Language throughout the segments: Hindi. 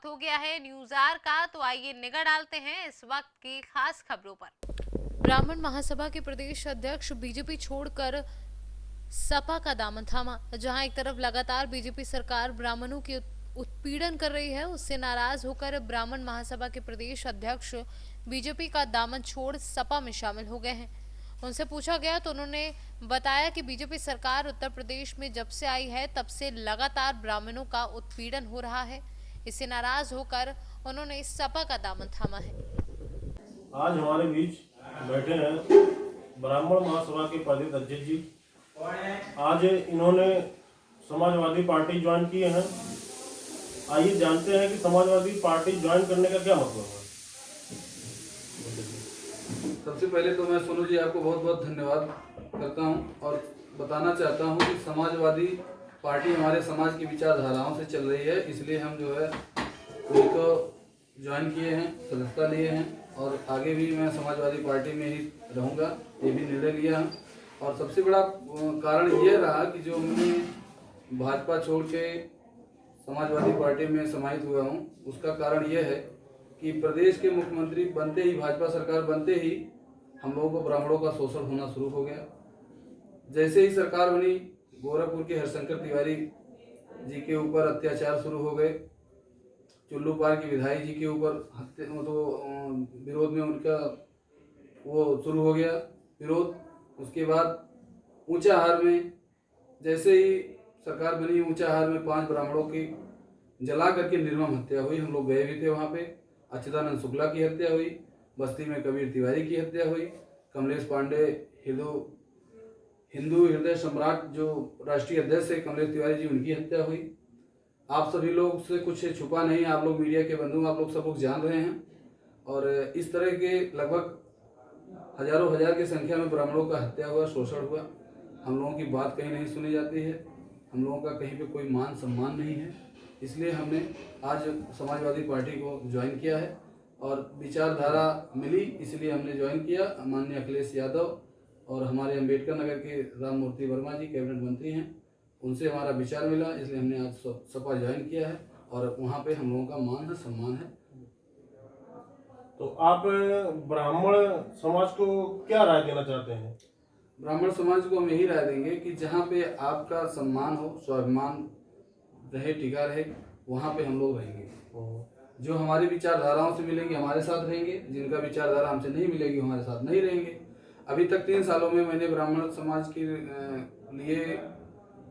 हो गया है न्यूज आर का, तो आइए निगाह डालते हैं इस वक्त की खास खबरों पर। ब्राह्मण महासभा के प्रदेश अध्यक्ष बीजेपी छोड़कर सपा का दामन थामा। जहां एक तरफ लगातार बीजेपी सरकार ब्राह्मणों की उत्पीड़न कर रही है, उससे नाराज होकर ब्राह्मण महासभा के प्रदेश अध्यक्ष बीजेपी का दामन छोड़ सपा में शामिल हो गए हैं। उनसे पूछा गया तो उन्होंने बताया कि बीजेपी सरकार उत्तर प्रदेश में जब से आई है तब से लगातार ब्राह्मणों का उत्पीड़न हो रहा है। इससे नाराज होकर उन्होंने सपा का दामन थामा है। आज हमारे बीच बैठे हैं ब्राह्मण महासभा के प्रदेश अध्यक्ष जी। आज इन्होंने समाजवादी पार्टी ज्वाइन किए हैं। आइए जानते हैं कि समाजवादी पार्टी ज्वाइन करने का क्या मतलब है। सबसे पहले तो मैं सोनू जी आपको बहुत बहुत धन्यवाद करता हूं और बताना चाहता हूं कि समाजवादी पार्टी हमारे समाज की विचारधाराओं से चल रही है, इसलिए हम जो है उनको ज्वाइन किए हैं, सदस्यता लिए हैं और आगे भी मैं समाजवादी पार्टी में ही रहूंगा, ये भी निर्णय लिया है। और सबसे बड़ा कारण ये रहा कि जो मैं भाजपा छोड़ के समाजवादी पार्टी में समाहित हुआ हूँ, उसका कारण यह है कि प्रदेश के मुख्यमंत्री बनते ही, भाजपा सरकार बनते ही हम लोगों को ब्राह्मणों का शोषण होना शुरू हो गया। जैसे ही सरकार बनी, गोरखपुर के हरिशंकर तिवारी जी के ऊपर अत्याचार शुरू हो गए। चुल्लू पार की विधायक जी के ऊपर विरोध में उनका वो शुरू हो गया विरोध। उसके बाद ऊंचाहार में जैसे ही सरकार बनी, ऊंचाहार में 5 ब्राह्मणों की जला करके निर्मम हत्या हुई। हम लोग गए भी थे वहाँ पे। अच्युतानंद शुक्ला की हत्या हुई, बस्ती में कबीर तिवारी की हत्या हुई, कमलेश पांडे हिंदू हृदय सम्राट जो राष्ट्रीय अध्यक्ष है कमलेश तिवारी जी, उनकी हत्या हुई। आप सभी लोग से कुछ छुपा नहीं, आप लोग मीडिया के बंधु, आप लोग सब लोग जान रहे हैं। और इस तरह के लगभग हजारों हजार की संख्या में ब्राह्मणों का हत्या हुआ, शोषण हुआ। हम लोगों की बात कहीं नहीं सुनी जाती है, हम लोगों का कहीं पे कोई मान सम्मान नहीं है। इसलिए हमने आज समाजवादी पार्टी को ज्वाइन किया है और विचारधारा मिली, इसलिए हमने ज्वाइन किया। माननीय अखिलेश यादव और हमारे अम्बेडकर नगर के राम मूर्ति वर्मा जी कैबिनेट मंत्री हैं, उनसे हमारा विचार मिला, इसलिए हमने आज सपा ज्वाइन किया है और वहाँ पे हम लोगों का मान है, सम्मान है। तो आप ब्राह्मण समाज को क्या राय देना चाहते हैं? ब्राह्मण समाज को हम यही राय देंगे कि जहाँ पे आपका सम्मान हो, स्वाभिमान रहे, टिका रहे, वहाँ पे हम लोग रहेंगे। जो हमारी विचारधाराओं से मिलेंगे हमारे साथ रहेंगे, जिनका विचारधारा हमसे नहीं मिलेगी हमारे साथ नहीं रहेंगे। अभी तक 3 सालों में मैंने ब्राह्मण समाज के लिए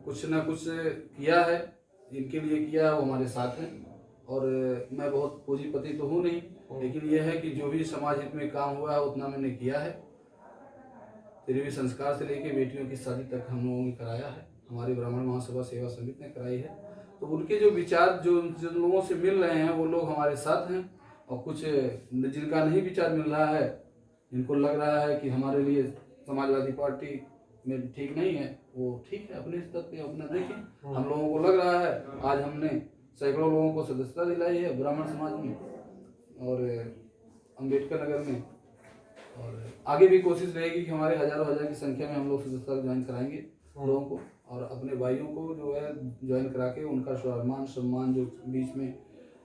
कुछ ना कुछ किया है, जिनके लिए किया है वो हमारे साथ हैं। और मैं बहुत पूंजीपति तो हूँ नहीं, लेकिन यह है कि जो भी समाज हित में काम हुआ है उतना मैंने किया है। त्रिवी संस्कार से लेकर बेटियों की शादी तक हम लोगों ने कराया है, हमारी ब्राह्मण महासभा सेवा समिति ने कराई है। तो उनके जो विचार जो जिन लोगों से मिल रहे हैं वो लोग हमारे साथ हैं, और कुछ जिनका नहीं विचार मिल रहा है, जिनको लग रहा है कि हमारे लिए समाजवादी पार्टी में ठीक नहीं है, वो ठीक है, अपने स्तर पे अपना देखें। हम लोगों को लग रहा है, आज हमने सैकड़ों लोगों को सदस्यता दिलाई है ब्राह्मण समाज में और अम्बेडकर नगर में, और आगे भी कोशिश रहेगी कि हमारे हजारों हजार की संख्या में हम लोग सदस्यता ज्वाइन कराएंगे लोगों को, और अपने भाइयों को जो है ज्वाइन करा के उनका स्वाभिमान सम्मान जो बीच में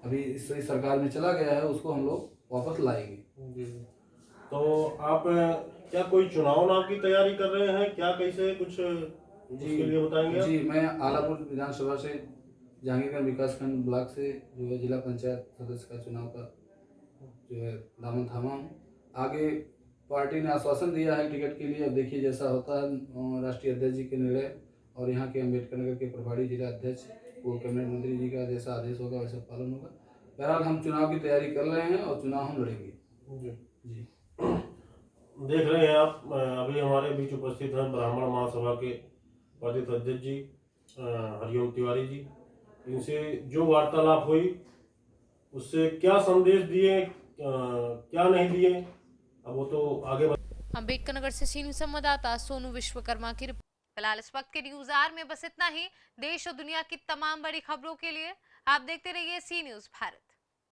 अभी इस सरकार में चला गया है उसको हम लोग वापस लाएंगे। तो आप क्या कोई चुनाव की तैयारी कर रहे हैं क्या, कैसे कुछ जी उसके लिए बताएंगे? जी, मैं आलापुर विधानसभा से जहांगीरगंज विकासखंड ब्लॉक से जो है जिला पंचायत सदस्य का चुनाव का जो है दामन थामा हूँ। आगे पार्टी ने आश्वासन दिया है टिकट के लिए, अब देखिए जैसा होता है राष्ट्रीय अध्यक्ष जी के निर्णय और यहाँ के अम्बेडकर नगर के प्रभारी जिला अध्यक्ष वो कैबिनेट मंत्री जी का जैसा आदेश होगा वैसा पालन होगा। बहरहाल हम चुनाव की तैयारी कर रहे हैं और चुनाव हम लड़ेंगे। जी देख रहे हैं आप, अभी हमारे बीच उपस्थित हैं ब्राह्मण महासभा के प्रदेश अध्यक्ष जी हरिओम तिवारी जी। इनसे जो वार्तालाप हुई उससे क्या संदेश दिए, क्या नहीं दिए, अब वो तो आगे अम्बेडकर नगर से सीनियर संवाददाता सोनू विश्वकर्मा की रिपोर्ट। फिलहाल इस वक्त के न्यूज आर में बस इतना ही। देश और दुनिया की तमाम बड़ी खबरों के लिए आप देखते रहिए सी न्यूज भारत।